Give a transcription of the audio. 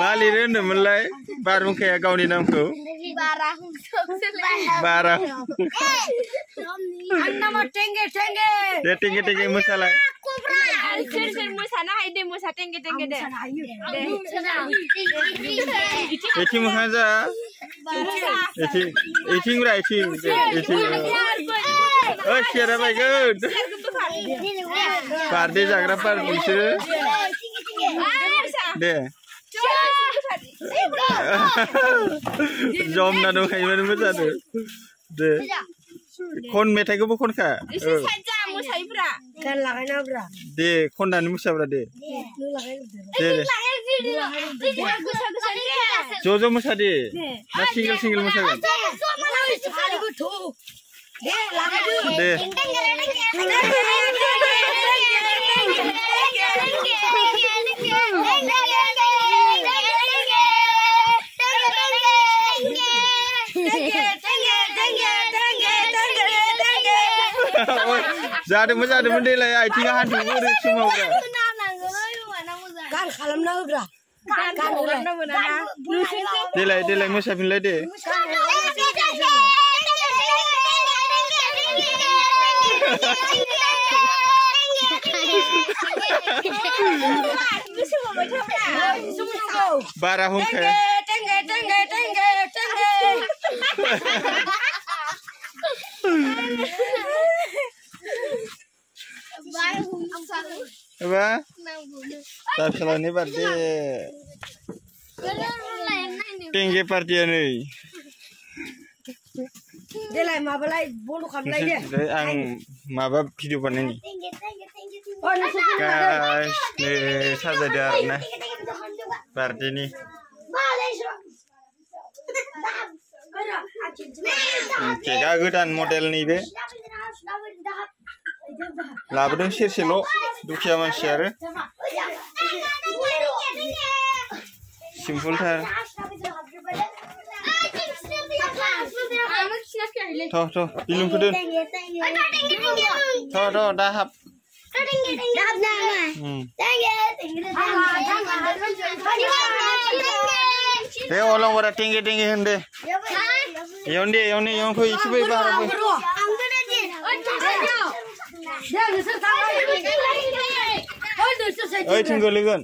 मा लिरो होनदोंमोनलाय बारहुंखाया गावनि नामखौ बारा दे टेंगे टेंगे मोसालाय सोर मोसानो हायो दे मोसा टेंगे टेंगे दे एथिं मोखां जा एथिं ब्रा एथिं ओइ सेरा बायगोन पार्टी जाग्रा पार बिसोरो दे जमना दंखायोमोन मोसादो दे खन मेथाइखौबो खनखा दे खननानै मोसाब्रा दे ज' ज' मोसा दे ना सिंगेल सिंगेल मोसागोन दे जादोंमोन देलाय आथिङा हान्थु ओरै सोमावग्रा गान खालामना होग्रा देलाय मोसाफिनलाय दे बारा हुंखाया apa? Tak salah ni berarti tinggi partian ni. Dia lah mabalai bolu kamlai dia. Ang mabab video pan ini. Guys, ni saja dia na. Berarti ni. Kega godan model ni be. लाबोदों सेरसेल' दुखिया मानसि आरो सिम्पोलथार थ' बिलुंखौ दोन थ' दा हाब दे अलंबारा टेंगे टेंगे होन दे एयावनो फै एसे फै बाहाराव फै oi tunggu legon.